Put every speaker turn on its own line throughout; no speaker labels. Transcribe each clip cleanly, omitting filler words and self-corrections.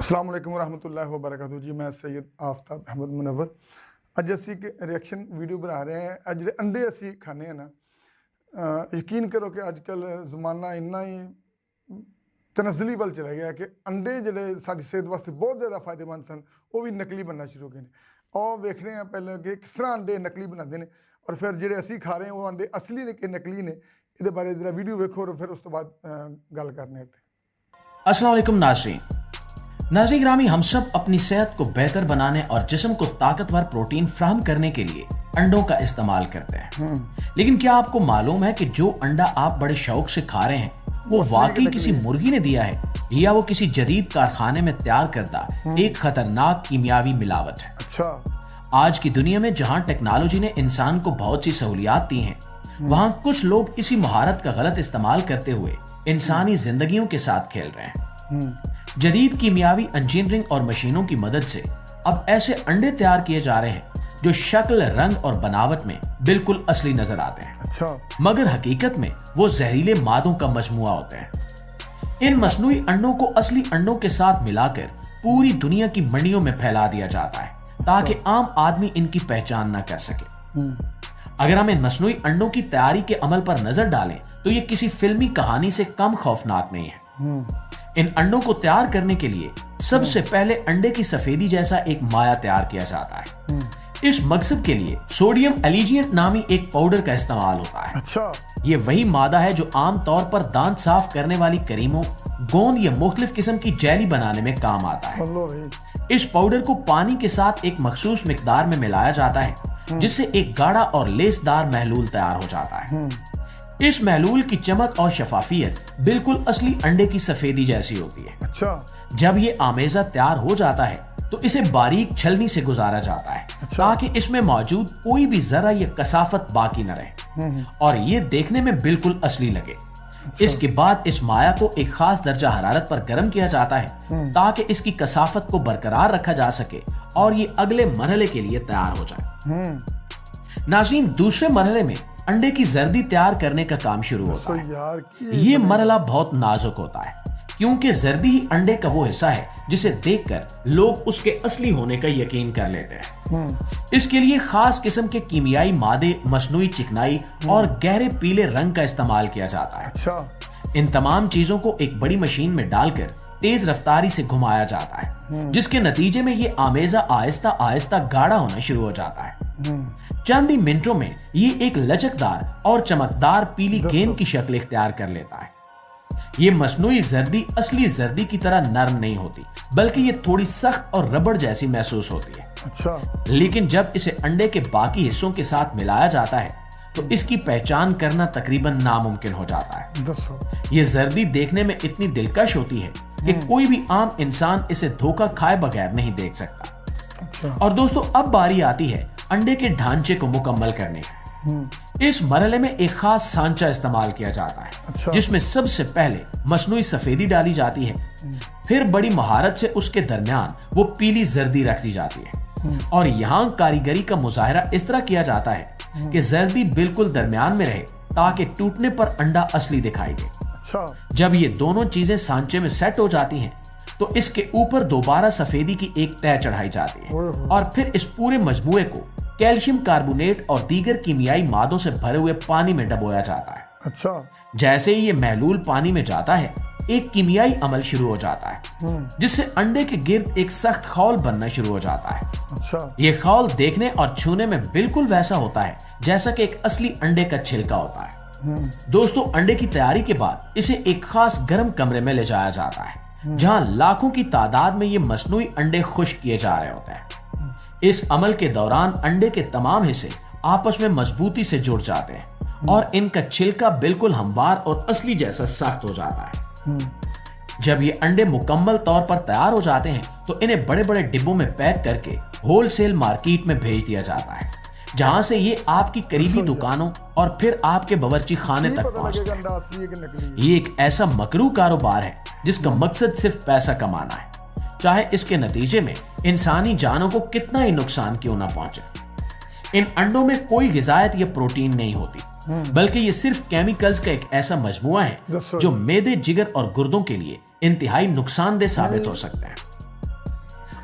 السلام علیکم ورحمۃ اللہ وبرکاتہ جی میں سید آفتاب احمد منور اج اسی ایک ریئیکشن ویڈیو بنا رہے ہیں اج جڑے انڈے اسی کھانے ہیں نا یقین کرو کہ اج کل زمانہ اتنا ہی تنزلی وال چلا گیا کہ انڈے جڑے ساری صحت واسطے بہت زیادہ فائدے مند سن وہ بھی نقلی بننا شروع ہو گئے ہیں اور ویکھنے ہیں پہلے کہ کس طرح انڈے نقلی بناتے ہیں اور پھر جڑے اسی کھا رہے ہیں وہ انڈے اصلی نے کہ نقلی نے یہ بارے ذرا ویڈیو ویکھو اور پھر اس تو بعد گل کرنے ہیں۔
السلام علیکم ناظرین گرامی، ہم سب اپنی صحت کو بہتر بنانے اور جسم کو طاقتور پروٹین فراہم کرنے کے لیے انڈوں کا استعمال کرتے ہیں، لیکن کیا آپ کو معلوم ہے کہ جو انڈا آپ بڑے شوق سے کھا رہے ہیں وہ واقعی کسی مرغی نے دیا ہے یا وہ کسی جدید کارخانے میں تیار کردہ ایک خطرناک کیمیاوی ملاوٹ ہے؟
اچھا،
آج کی دنیا میں جہاں ٹیکنالوجی نے انسان کو بہت سی سہولیات دی ہیں، وہاں کچھ لوگ اسی مہارت کا غلط استعمال کرتے ہوئے انسانی زندگیوں کے ساتھ کھیل رہے ہیں۔ جدید کیمیاوی انجینئرنگ اور مشینوں کی مدد سے اب ایسے انڈے تیار کیے جا رہے ہیں جو شکل، رنگ اور بناوٹ میں بالکل اصلی نظر آتے ہیں،
اچھا،
مگر حقیقت میں وہ زہریلے مادوں کا مجموعہ ہوتے ہیں۔ ان مصنوعی انڈوں کو اصلی انڈوں کے ساتھ ملا کر پوری دنیا کی منڈیوں میں پھیلا دیا جاتا ہے تاکہ عام آدمی ان کی پہچان نہ کر سکے۔ اگر ہم ان مصنوعی انڈوں کی تیاری کے عمل پر نظر ڈالیں تو یہ کسی فلمی کہانی سے کم خوفناک نہیں ہے۔ ان انڈوں کو تیار کرنے کے لیے سب سے پہلے انڈے کی سفیدی جیسا ایک مائع تیار کیا جاتا ہے۔ اس مقصد کے لیے سوڈیم الیجینٹ نامی ایک پاؤڈر کا استعمال ہوتا ہے۔
اچھا،
یہ وہی مادہ ہے جو عام طور پر دانت صاف کرنے والی کریموں، گوند یا مختلف قسم کی جیلی بنانے میں کام آتا ہے۔ اس پاؤڈر کو پانی کے ساتھ ایک مخصوص مقدار میں ملایا جاتا ہے جس سے ایک گاڑھا اور لیسدار محلول تیار ہو جاتا ہے۔ اس محلول کی چمک اور شفافیت بالکل اصلی انڈے کی سفیدی جیسی ہوتی ہے۔
اچھا،
جب یہ آمیزہ تیار ہو جاتا ہے تو اسے باریک چھلنی سے گزارا جاتا ہے تاکہ اس میں موجود کوئی بھی ذرہ یا کثافت باقی نہ رہے اور یہ دیکھنے میں بالکل اصلی لگے۔ اس کے بعد اس مائع کو ایک خاص درجہ حرارت پر گرم کیا جاتا ہے تاکہ اس کی کثافت کو برقرار رکھا جا سکے اور یہ اگلے مرحلے کے لیے تیار ہو جائے۔ ناظرین، دوسرے مرحلے میں انڈے کی زردی تیار کرنے کا کام شروع ہوتا ہے۔ یہ مرحلہ بہت نازک ہوتا ہے کیونکہ زردی ہی انڈے کا وہ حصہ ہے جسے دیکھ کر لوگ اس کے اصلی ہونے کا یقین کر لیتے ہیں۔ اس کے لیے خاص قسم کے کیمیائی مادے، مصنوعی چکنائی اور گہرے پیلے رنگ کا استعمال کیا جاتا ہے۔
اچھا،
ان تمام چیزوں کو ایک بڑی مشین میں ڈال کر تیز رفتاری سے گھمایا جاتا ہے جس کے نتیجے میں یہ آمیزہ آہستہ آہستہ گاڑھا ہونا شروع ہو جاتا ہے۔ چند ہی منٹوں میں یہ ایک لچکدار اور چمکدار پیلی گیند کی شکل اختیار کر لیتا ہے۔ یہ مصنوعی زردی اصلی زردی کی طرح نرم نہیں ہوتی بلکہ یہ تھوڑی سخت اور ربڑ جیسی محسوس ہوتی ہے۔
اچھا،
لیکن جب اسے انڈے کے باقی حصوں کے ساتھ ملایا جاتا ہے تو اس کی پہچان کرنا تقریباً ناممکن ہو جاتا ہے۔ یہ زردی دیکھنے میں اتنی دلکش ہوتی ہے کہ کوئی بھی عام انسان اسے دھوکہ کھائے بغیر نہیں دیکھ سکتا۔ اور دوستو، اب باری آتی ہے انڈے کے ڈھانچے کو مکمل کرنے کی۔ اس مرحلے میں ایک خاص سانچہ استعمال کیا جاتا ہے جس میں سب سے پہلے مصنوعی سفیدی ڈالی جاتی ہے، پھر بڑی مہارت سے اس کے درمیان وہ پیلی زردی رکھ دی جاتی ہے اور یہاں کاریگری کا مظاہرہ اس طرح کیا جاتا ہے کہ زردی بالکل درمیان میں رہے تاکہ ٹوٹنے پر انڈا اصلی دکھائی دے۔ جب یہ دونوں چیزیں سانچے میں سیٹ ہو جاتی ہیں تو اس کے اوپر دوبارہ سفیدی کی ایک تہہ چڑھائی جاتی ہے اور پھر اس پورے مجموعے کو کیلشیم کاربونیٹ اور دیگر کیمیائی مادوں سے بھرے ہوئے پانی میں ڈبویا جاتا ہے۔
اچھا،
جیسے ہی یہ محلول پانی میں جاتا ہے ایک کیمیائی عمل شروع ہو جاتا ہے جس سے انڈے کے گرد ایک سخت خول بننا شروع ہو جاتا ہے۔
اچھا،
یہ خول دیکھنے اور چھونے میں بالکل ویسا ہوتا ہے جیسا کہ ایک اصلی انڈے کا چھلکا ہوتا ہے۔ دوستو، انڈے کی تیاری کے بعد اسے ایک خاص گرم کمرے میں لے جایا جاتا ہے جہاں لاکھوں کی تعداد میں یہ مصنوعی انڈے خشک کیے جا رہے ہوتے ہیں۔ اس عمل کے دوران انڈے کے تمام حصے آپس میں مضبوطی سے جڑ جاتے ہیں اور ان کا چھلکا بالکل ہموار اور اصلی جیسا سخت ہو جاتا ہے۔ جب یہ انڈے مکمل طور پر تیار ہو جاتے ہیں تو انہیں بڑے بڑے ڈبوں میں پیک کر کے ہول سیل مارکیٹ میں بھیج دیا جاتا ہے جہاں سے یہ آپ کی قریبی دکانوں اور پھر آپ کے باورچی خانے تک پہنچتے ہیں۔ یہ ایک ایسا مکروہ کاروبار ہے جس کا مقصد صرف پیسہ کمانا ہے، چاہے اس کے نتیجے میں انسانی جانوں کو کتنا ہی نقصان کیوں نہ پہنچے۔ ان انڈوں میں کوئی غذائیت یا پروٹین نہیں ہوتی بلکہ یہ صرف کیمیکلز کا ایک ایسا مجموعہ ہے جو معدے، جگر اور گردوں کے لیے انتہائی نقصان دہ ثابت ہو سکتے ہیں۔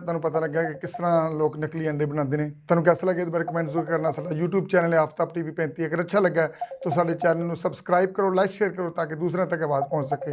ਤੁਹਾਨੂੰ ਪਤਾ ਲੱਗਾ ਕਿ ਕਿਸ ਤਰ੍ਹਾਂ ਲੋਕ ਨਕਲੀ ਅੰਡੇ ਬਣਾਉਂਦੇ ਨੇ। ਤੁਹਾਨੂੰ ਕਿਹਦਾ ਲੱਗਾ, ਇਸ ਬਾਰੇ ਕਮੈਂਟ ਜ਼ਰੂਰ ਕਰਨਾ। ਸਾਡਾ YouTube ਚੈਨਲ ਹੈ ਆਫਤਾਬ TV 35। ਅਗਰ ਅੱਛਾ ਲੱਗਾ ਤਾਂ ਸਾਡੇ ਚੈਨਲ ਨੂੰ ਸਬਸਕ੍ਰਾਈਬ ਕਰੋ, ਲਾਈਕ ਸ਼ੇਅਰ ਕਰੋ ਤਾਂ ਕਿ ਦੂਸਰਿਆਂ ਤੱਕ ਆਵਾਜ਼ ਪਹੁੰਚ ਸਕੇ।